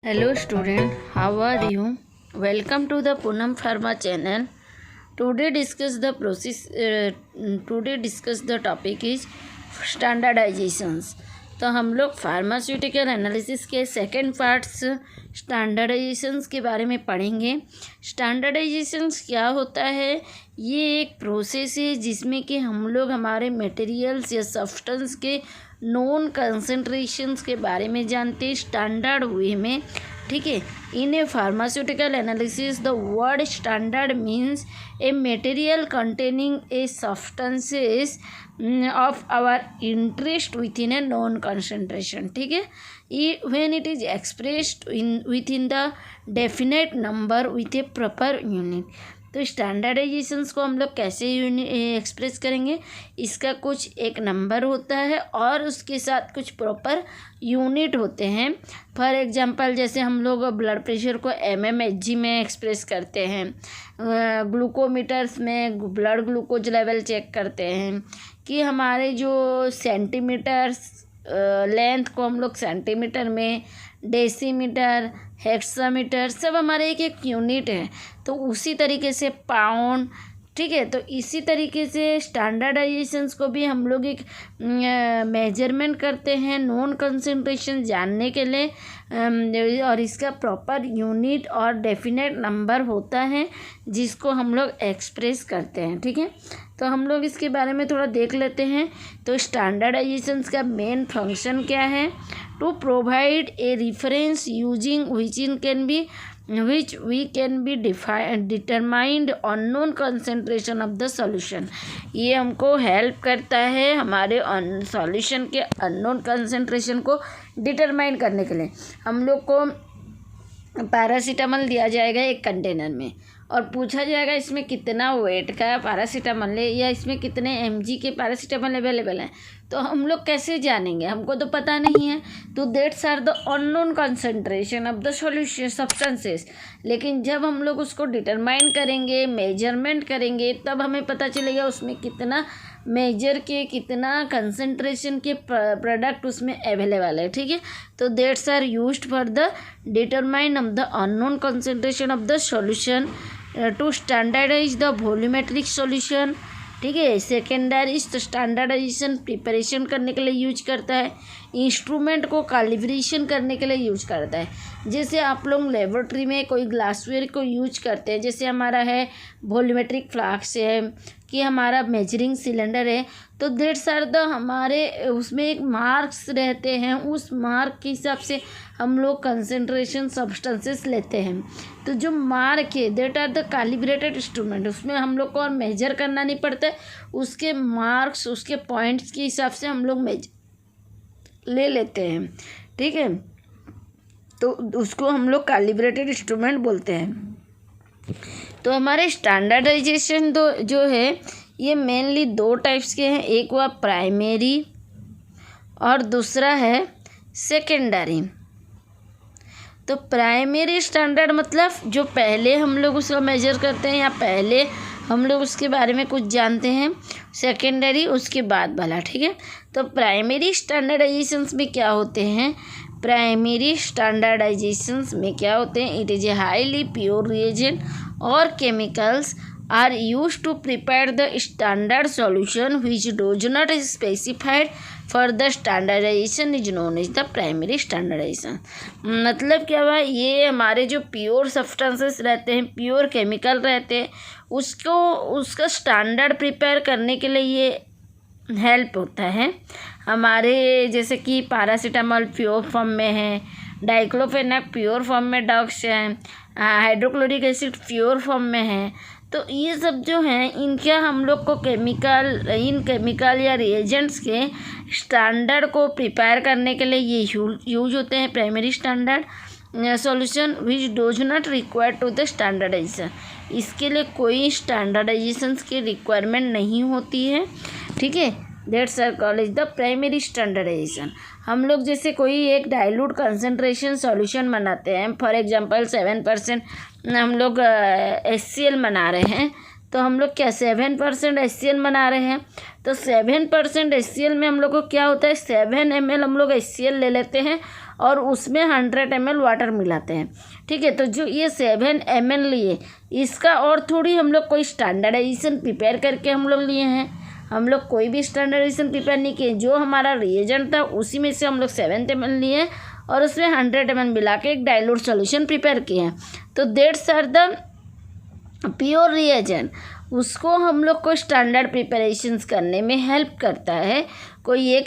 Hello student, how are you? Welcome to the Poonam Pharma channel. Today discuss the topic is standardizations. तो हम लोग pharmaceutical analysis के second parts स्टैंडर्डाइजेशंस के बारे में पढ़ेंगे। स्टैंडर्डाइजेशंस क्या होता है? ये एक प्रोसेस है जिसमें कि हम लोग हमारे मटेरियल्स या सब्सटेंस के नॉन कंसंट्रेशंस के बारे में जानते हैं स्टैंडर्ड वे में। ठीक है, in a pharmaceutical analysis the word standard means a material containing a substances of our interest within a known concentration. ठीक है, when it is expressed within the definite number with a proper unit. तो स्टैंडर्डाइजेशंस को हम लोग कैसे express करेंगे? इसका कुछ एक नंबर होता है और उसके साथ कुछ प्रॉपर यूनिट होते हैं। फॉर एग्जांपल जैसे हम लोग ब्लड प्रेशर को mmHg में एक्सप्रेस करते हैं, ग्लूकोमीटर्स में ब्लड ग्लूकोज लेवल चेक करते हैं, कि हमारे जो सेंटीमीटर्स लेंथ को हम लोग सेंटीमीटर में, डेसीमीटर, हेक्सामीटर सब हमारे एक एक यूनिट है। तो उसी तरीके से पाउंड, ठीक है, तो इसी तरीके से स्टैंडर्डाइजेशंस को भी हम लोग एक मेजरमेंट करते हैं नॉन कंसंट्रेशन जानने के लिए, और इसका प्रॉपर यूनिट और डेफिनेट नंबर होता है जिसको हम लोग एक्सप्रेस करते हैं। ठीक है, तो हम लोग इसके बारे में थोड़ा देख लेते हैं। तो स्टैंडर्डाइजेशंस का मेन फंक्शन क्या है? To provide a reference using which we can be determined unknown concentration of the solution. ये हमको हेल्प करता है हमारे सॉल्यूशन के अननोन कंसंट्रेशन को डिटरमाइन करने के लिए। हम लोग को पैरासीटामोल दिया जाएगा एक कंटेनर में और पूछा जाएगा इसमें कितना वेट का पैरासीटामोल है या इसमें कितने mg के पैरासीटामोल अवेलेबल हैं। तो हम लोग कैसे जानेंगे? हमको तो पता नहीं है। तो that's are the unknown concentration of the solution substances. लेकिन जब हम लोग उसको डिटरमाइन करेंगे, मेजरमेंट करेंगे, तब हमें पता चलेगा उसमें कितना मेजर के कितना कंसंट्रेशन के प्रोडक्ट उसमें अवेलेबल है। ठीक है, तो that's are used for the determine of the unknown concentration of the solution to standardize the volumetric solution. ठीक है, सेकेंडरी स्टैंडर्डाइजेशन प्रिपरेशन करने के लिए यूज करता है, इंस्ट्रूमेंट को कैलिब्रेशन करने के लिए यूज करता है। जैसे आप लोग लेबोरेटरी में कोई ग्लासवेयर को यूज करते हैं, जैसे हमारा है वॉल्यूमेट्रिक फ्लास्क है कि हमारा मेजरिंग सिलेंडर है, तो दैट्स आर द हमारे उसमें एक मार्क्स रहते हैं, उस मार्क के हिसाब से हम लोग कंसंट्रेशन सब्सटेंसेस लेते हैं। तो जो मार्क है that are the calibrated instrument, उसमें हम लोग को और मेजर करना नहीं पड़ता है, उसके मार्क्स उसके पॉइंट्स के हिसाब से हम लोग ले लेते हैं। ठीक है, तो उसको हम लोग कैलिब्रेटेड इंस्ट्रूमेंट बोलते हैं। तो हमारे स्टैंडर्डाइजेशन जो है ये मेनली दो टाइप्स के हैं, एक हुआ प्राइमरी और दूसरा है सेकेंडरी। तो प्राइमरी स्टैंडर्ड मतलब जो पहले हम लोग उसका मेजर करते हैं या पहले हम लोग उसके बारे में कुछ जानते हैं, सेकेंडरी उसके बाद वाला। ठीक है, तो प्राइमरी स्टैंडर्डाइजेशंस में क्या होते हैं? प्राइमरी स्टैंडर्डाइजेशंस में क्या होते हैं? It is a highly pure reagent और chemicals are used to prepare the standard solution which does not specified for the standardization is known as the primary standardization. मतलब क्या हुआ? ये हमारे जो प्योर सब्सटेंसेस रहते हैं, प्योर केमिकल रहते हैं, उसका स्टैंडर्ड प्रिपेयर करने के लिए ये हेल्प होता है। हमारे जैसे कि पैरासीटामोल प्योर फॉर्म में है, डाइक्लोफेनाक प्योर फॉर्म में डॉक्स हैं, हाइड्रोक्लोरिक एसिड प्योर फॉर्म में है। तो ये सब जो हैं इनका हम लोग को केमिकल या रिएजेंट्स के स्टैंडर्ड को प्रिपेयर करने के लिए ये यूज होते हैं primary standard solution which does not require to the standardization. इसके लिए कोई स्टैंडर्डाइजेशन की रिक्वायरमेंट नहीं होती है। ठीक है, that's are called the primary standardization. हम लोग जैसे कोई एक डाइल्यूट कंसंट्रेशन सॉल्यूशन बनाते हैं, फॉर एग्जांपल 7% हम लोग HCl बना रहे हैं, तो हम लोग क्या 7% HCl बना रहे हैं, तो 7% HCl में हम लोग को क्या होता है, 7 ml हम लोग HCl ले लेते हैं और उसमें 100 ml वाटर मिलाते हैं। ठीक है, तो जो ये 7 ml लिए इसका और थोड़ी हम लोग कोई स्टैंडर्डाइजेशन प्रिपेयर करके हम लोग लिए हैं। हम लोग कोई भी स्टैंडर्डाइजेशन प्रिपेयर नहीं किए, जो हमारा रिएजेंट था उसी में से हम लोग 7 ml लिए और उसमें 100 ml मिला के एक डाइल्यूट सॉल्यूशन प्रिपेयर किए हैं। तो that's are the pure reagent. उसको हम लोग को स्टैंडर्ड प्रिपरेशंस करने में हेल्प करता है, कोई एक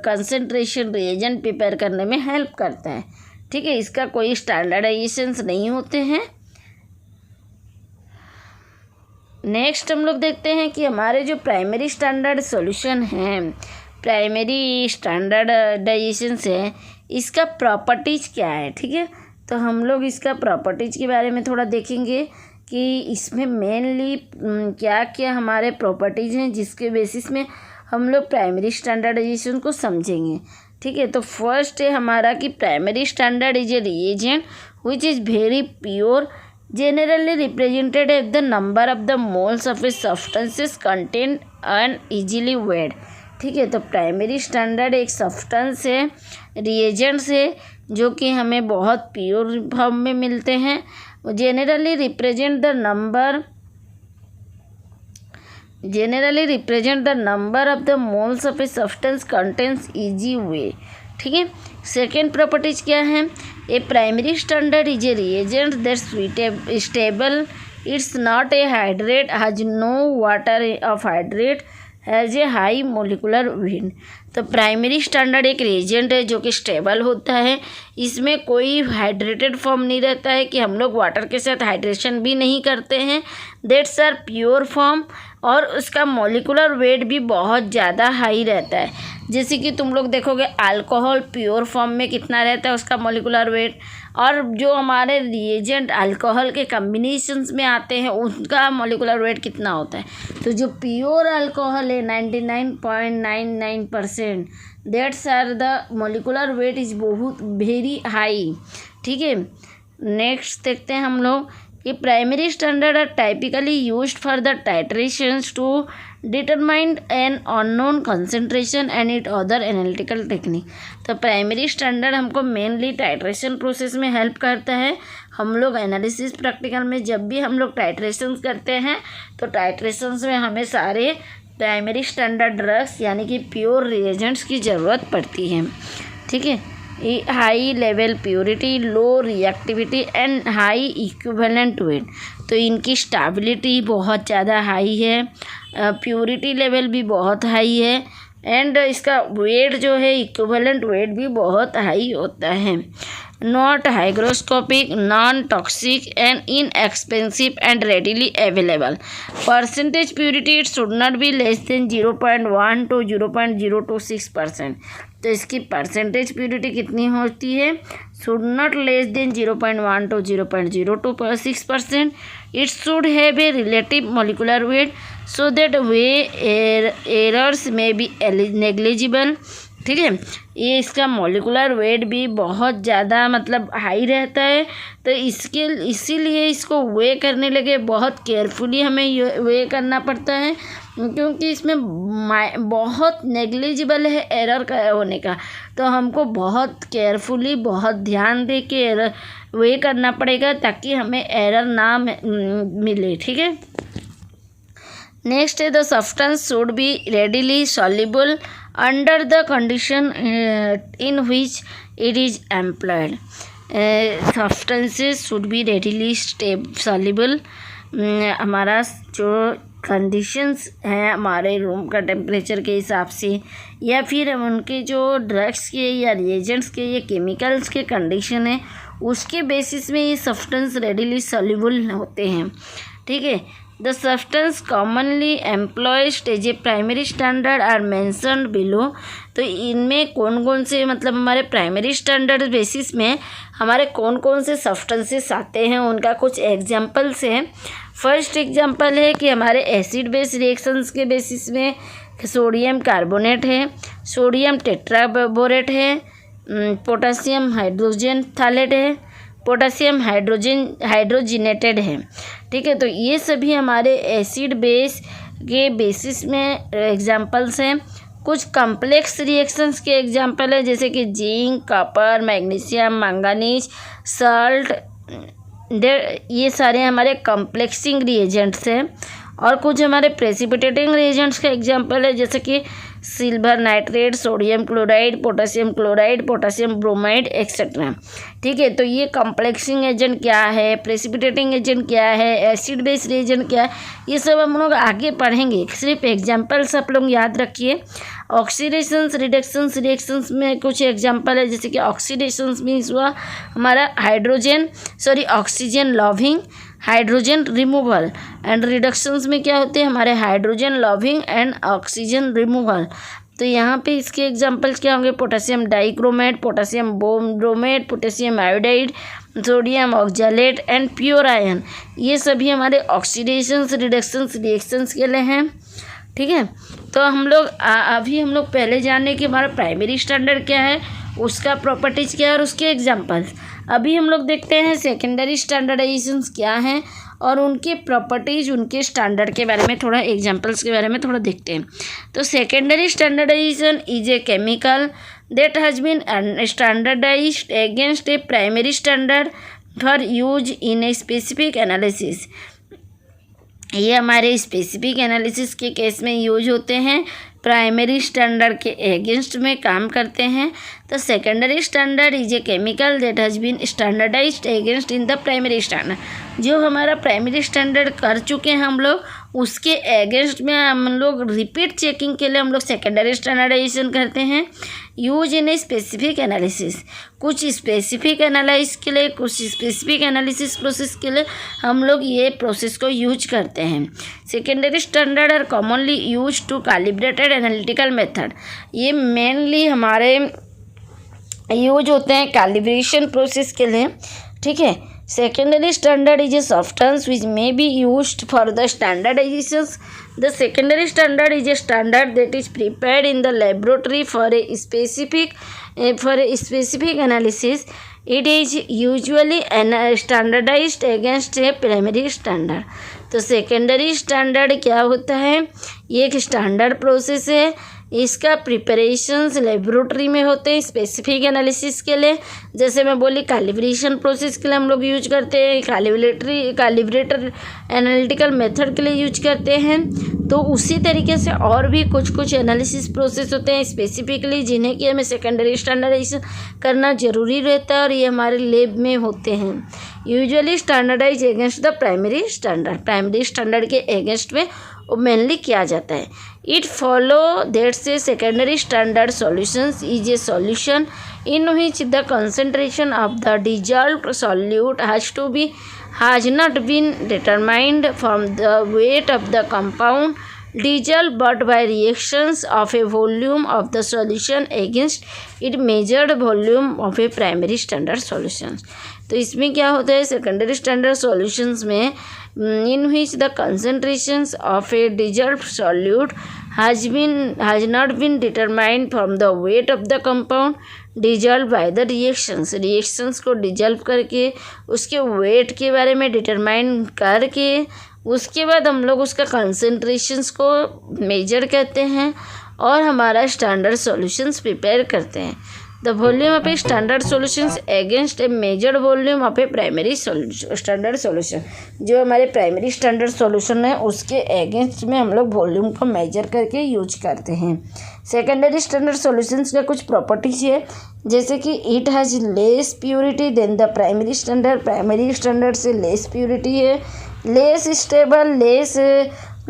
कंसंट्रेशन रिएजेंट प्रिपेयर करने में हेल्प करता है। ठीक है, इसका कोई स्टैंडर्डाइजेशंस नहीं होते हैं। नेक्स्ट हम लोग देखते हैं कि हमारे जो प्राइमरी स्टैंडर्ड सॉल्यूशन हैं, प्राइमरी स्टैंडर्डाइजेशंस है, इसका प्रॉपर्टीज़ क्या है। ठीक है, तो हम लोग इसका प्रॉपर्टीज़ के बारे में थोड़ा देखेंगे कि इसमें मेनली क्या क्या हमारे प्रॉपर्टीज़ हैं जिसके बेसिस में हम लोग प्राइमरी स्टैंडर्डाइजेशन को समझेंगे। ठीक है, तो फर्स्ट है हमारा कि primary standard is a reagent which is very pure, generally represented as the number of the moles of a substances contained and easily weighed। ठीक है, तो प्राइमरी स्टैंडर्ड एक सब्सटेंस है, रिएजेंट्स है जो कि हमें बहुत प्योर फॉर्म में मिलते हैं। generally represent the number of the moles of a substance contains easy way। ठीक है, सेकेंड प्रॉपर्टीज क्या है, a primary standard is a reagent that stable, it's not a hydrate, has no water of hydrate, has a high molecular weight. तो primary standard एक reagent है जो कि stable होता है, इसमें कोई हाइड्रेटेड फॉर्म नहीं रहता है कि हम लोग वाटर के साथ हाइड्रेशन भी नहीं करते हैं, दैट्स आर प्योर फॉर्म, और उसका मोलिकुलर वेट भी बहुत ज़्यादा हाई रहता है। जैसे कि तुम लोग देखोगे अल्कोहल प्योर फॉर्म में कितना रहता है उसका मोलिकुलर वेट, और जो हमारे रिएजेंट अल्कोहल के कम्बिनेशंस में आते हैं उनका मोलिकुलर वेट कितना होता है। तो जो प्योर अल्कोहल है 99.99%, that's are the molecular weight is बहुत वेरी हाई। ठीक है, नेक्स्ट देखते हैं हम लोग कि primary standard are typically used for the titrations to determine an unknown concentration and it other analytical technique. तो प्राइमरी स्टैंडर्ड हमको मेनली टाइट्रेशन प्रोसेस में हेल्प करता है। हम लोग एनालिसिस प्रैक्टिकल में जब भी हम लोग टाइट्रेशंस करते हैं तो टाइट्रेशंस में हमें सारे प्राइमरी स्टैंडर्ड ड्रग्स यानी कि प्योर रिएजेंट्स की ज़रूरत पड़ती है। ठीक है, high level purity, low reactivity and high equivalent weight. तो इनकी स्टेबिलिटी बहुत ज़्यादा हाई है, प्योरिटी लेवल भी बहुत हाई है, एंड इसका वेट जो है इक्विवेलेंट वेट भी बहुत हाई होता है। Not hygroscopic, non toxic and inexpensive and readily available. Percentage purity it should not be less than 0.1 to 0.026%। तो इसकी परसेंटेज प्योरिटी कितनी होती है, should not less than 0.1 to 0.026%। It should have a relative molecular weight so that way errors में B negligible. ठीक है, ये इसका मोलिकुलर वेट भी बहुत ज़्यादा मतलब हाई रहता है, तो इसीलिए इसको वे करने लगे बहुत केयरफुली हमें वे करना पड़ता है, क्योंकि इसमें बहुत नेग्लिजिबल है एरर का होने का। तो हमको बहुत केयरफुली बहुत ध्यान दे के एरर वे करना पड़ेगा ताकि हमें एरर ना मिले। ठीक है, नेक्स्ट है the substance should be readily soluble under the condition in which it is employed. Substances should be readily soluble. हमारा जो कंडीशंस हैं हमारे रूम का टेम्परेचर के हिसाब से, या फिर उनके जो ड्रग्स के या रिएजेंट्स के या केमिकल्स के कंडीशन है उसके बेसिस में ये सब्सटेंस रेडिली सॉल्युबल होते हैं। ठीक है, the substance commonly employed as a primary standard are mentioned below. तो इनमें कौन कौन से मतलब हमारे प्राइमरी स्टैंडर्ड बेसिस में हमारे कौन कौन से सब्सटेंसेस आते हैं उनका कुछ एग्जांपल्स हैं। फर्स्ट एग्जांपल है कि हमारे एसिड बेस रिएक्शंस के बेसिस में सोडियम कार्बोनेट है, सोडियम टेट्राबोरेट है, पोटासियम हाइड्रोजन थालेट है, पोटासियम हाइड्रोजनेटेड है। ठीक है, तो ये सभी हमारे एसिड बेस के बेसिस में एग्जाम्पल्स हैं। कुछ कॉम्प्लेक्स रिएक्शंस के एग्जाम्पल है जैसे कि zinc, copper, magnesium, manganese, salt, ये सारे हमारे कॉम्प्लेक्सिंग रिएजेंट्स हैं। और कुछ हमारे प्रेसिपिटेटिंग रिएजेंट्स का एग्जाम्पल है जैसे कि silver nitrate, sodium chloride, potassium bromide etcetera. ठीक है, तो ये कॉम्प्लेक्सिंग एजेंट क्या है, प्रेसिपिटेटिंग एजेंट क्या है, एसिड बेस रिएजेंट क्या है, ये सब हम लोग आगे पढ़ेंगे। सिर्फ एग्जाम्पल्स आप लोग याद रखिए। ऑक्सीडेशंस, रिडक्शंस, रिएक्शंस में कुछ एग्जाम्पल है जैसे कि ऑक्सीडेशंस मीन्स हुआ हमारा oxygen loving, hydrogen removal, and reductions में क्या होते हैं हमारे hydrogen loving and oxygen removal. तो यहाँ पे इसके एग्जांपल्स क्या होंगे, potassium dichromate, potassium bromate, potassium iodide, sodium oxalate and pure ion. ये सभी हमारे ऑक्सीडेशंस, रिडक्शंस, रिएक्शंस के लिए हैं। ठीक है, तो हम लोग अभी हम लोग पहले जाने कि हमारा प्राइमरी स्टैंडर्ड क्या है, उसका प्रॉपर्टीज़ क्या है और उसके एग्जांपल्स। अभी हम लोग देखते हैं सेकेंडरी स्टैंडर्डाइजेशंस क्या हैं और उनके प्रॉपर्टीज़, उनके स्टैंडर्ड के बारे में थोड़ा, एग्जांपल्स के बारे में थोड़ा देखते हैं। तो secondary standardization is a chemical that has been standardized against a primary standard for use in a specific analysis. ये हमारे स्पेसिफिक एनालिसिस के केस में यूज होते हैं, प्राइमरी स्टैंडर्ड के अगेंस्ट में काम करते हैं। तो secondary standard is a chemical that has been standardized against in the primary standard. जो हमारा प्राइमरी स्टैंडर्ड कर चुके हैं हम लोग, उसके अगेंस्ट में हम लोग रिपीट चेकिंग के लिए हम लोग सेकेंडरी स्टैंडर्डाइजेशन करते हैं। Use in a specific analysis, कुछ स्पेसिफिक एनालाइज के लिए, कुछ स्पेसिफिक एनालिसिस प्रोसेस के लिए हम लोग ये प्रोसेस को यूज करते हैं। Secondary standard are commonly use to calibrated analytical method. ये मेनली हमारे यूज होते हैं कैलिब्रेशन प्रोसेस के लिए। ठीक है, secondary standard is a substance which may be used for the standardizations. The secondary standard is a standard that is prepared in the laboratory for a specific analysis. It is usually standardized against a primary standard. तो secondary standard क्या होता है, ये एक standard process है। इसका preparations laboratory में होते हैं स्पेसिफिक एनालिसिस के लिए। जैसे मैं बोली कैलिब्रेशन प्रोसेस के लिए हम लोग यूज करते हैं, कैलिब्रेटर एनालिटिकल मेथड के लिए यूज करते हैं। तो उसी तरीके से और भी कुछ एनालिसिस प्रोसेस होते हैं स्पेसिफिकली, जिन्हें कि हमें सेकेंडरी स्टैंडर्डाइजेशन करना ज़रूरी रहता है और ये हमारे लैब में होते हैं। Usually standardize against the primary standard, primary standard के अगेंस्ट में वो मेनली किया जाता है। इट फॉलो दैट से secondary standard solutions is a solution in which the concentration of the dissolved solute has not been determined from the weight of the compound dissolved but by reactions of a volume of the solution against it measured volume of a primary standard solution. तो इसमें क्या होता है secondary standard solutions में, in which the concentrations of a dissolved solute has not been determined from the weight of the compound dissolved by the reactions को dissolve करके उसके wait के बारे में डिटरमाइन करके उसके बाद हम लोग उसका कंसंट्रेशंस को मेजर करते हैं और हमारा स्टैंडर्ड सॉल्यूशंस प्रिपेयर करते हैं। The volume of a standard solutions against A measured volume of A primary standard solution. जो हमारे प्राइमरी स्टैंडर्ड सॉल्यूशन है उसके अगेंस्ट में हम लोग वॉल्यूम को मेजर करके यूज करते हैं। सेकेंडरी स्टैंडर्ड सॉल्यूशंस का कुछ प्रॉपर्टीज है जैसे कि it has less purity than the primary standard, primary standard से लेस प्योरिटी है, less stable, less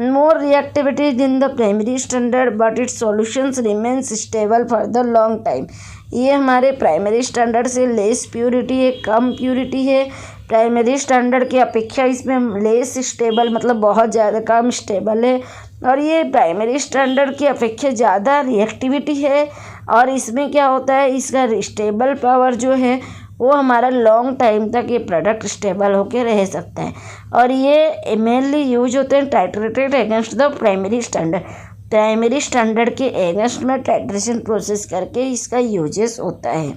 more reactivity than the primary standard but its solutions remains stable for the long time. ये हमारे primary standard से less purity है, कम purity है। Primary standard की अपेक्षा इसमें लेस स्टेबल मतलब बहुत ज़्यादा कम स्टेबल है, और ये प्राइमरी स्टैंडर्ड की अपेक्षा ज़्यादा रिएक्टिविटी है। और इसमें क्या होता है, इसका स्टेबल पावर जो है वो हमारा लॉन्ग टाइम तक ये प्रोडक्ट स्टेबल होकर रह सकता है। और ये मेनली यूज होते हैं titrated against the primary standard, primary standard के अगेंस्ट में टाइट्रेशन प्रोसेस करके इसका यूजेस होता है।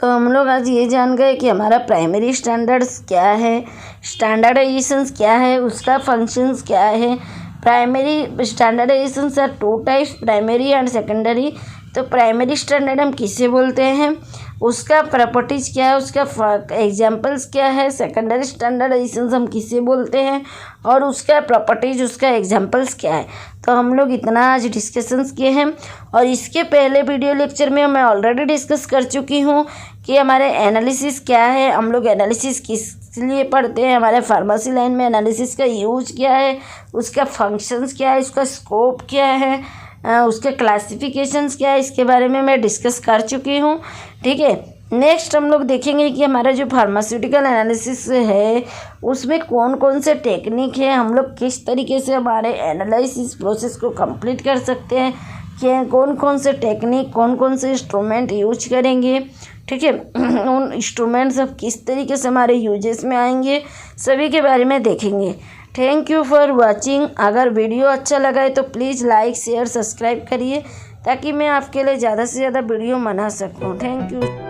तो हम लोग आज ये जान गए कि हमारा प्राइमरी स्टैंडर्ड्स क्या है, स्टैंडर्डाइजेशंस क्या है, उसका फंक्शंस क्या है। Primary standardisations are 2 types, primary and secondary. तो प्राइमरी स्टैंडर्ड हम किसे बोलते हैं, उसका प्रॉपर्टीज़ क्या है, उसका एग्जांपल्स क्या है। सेकेंडरी स्टैंडर्डाइजेशंस हम किसे बोलते हैं और उसका प्रॉपर्टीज़, उसका एग्जांपल्स क्या है। तो हम लोग इतना आज डिस्कशंस किए हैं। और इसके पहले वीडियो लेक्चर में मैं ऑलरेडी डिस्कस कर चुकी हूँ कि हमारे एनालिसिस क्या है, हम लोग एनालिसिस किस लिए पढ़ते हैं, हमारे फार्मेसी लाइन में एनालिसिस का यूज क्या है, उसका फंक्शंस क्या है, उसका स्कोप क्या है, उसके क्लासिफिकेशंस क्या है, इसके बारे में मैं डिस्कस कर चुकी हूँ। ठीक है, नेक्स्ट हम लोग देखेंगे कि हमारा जो फार्मास्यूटिकल एनालिसिस है उसमें कौन कौन से टेक्निक है, हम लोग किस तरीके से हमारे एनालिसिस प्रोसेस को कंप्लीट कर सकते हैं, कि कौन कौन से टेक्निक, कौन कौन से इंस्ट्रूमेंट यूज करेंगे। ठीक है, उन इंस्ट्रूमेंट सब किस तरीके से हमारे यूजेस में आएंगे, सभी के बारे में देखेंगे। Thank you for watching. अगर वीडियो अच्छा लगा है तो प्लीज़ लाइक, शेयर, सब्सक्राइब करिए ताकि मैं आपके लिए ज़्यादा से ज़्यादा वीडियो बना सकूँ। Thank you.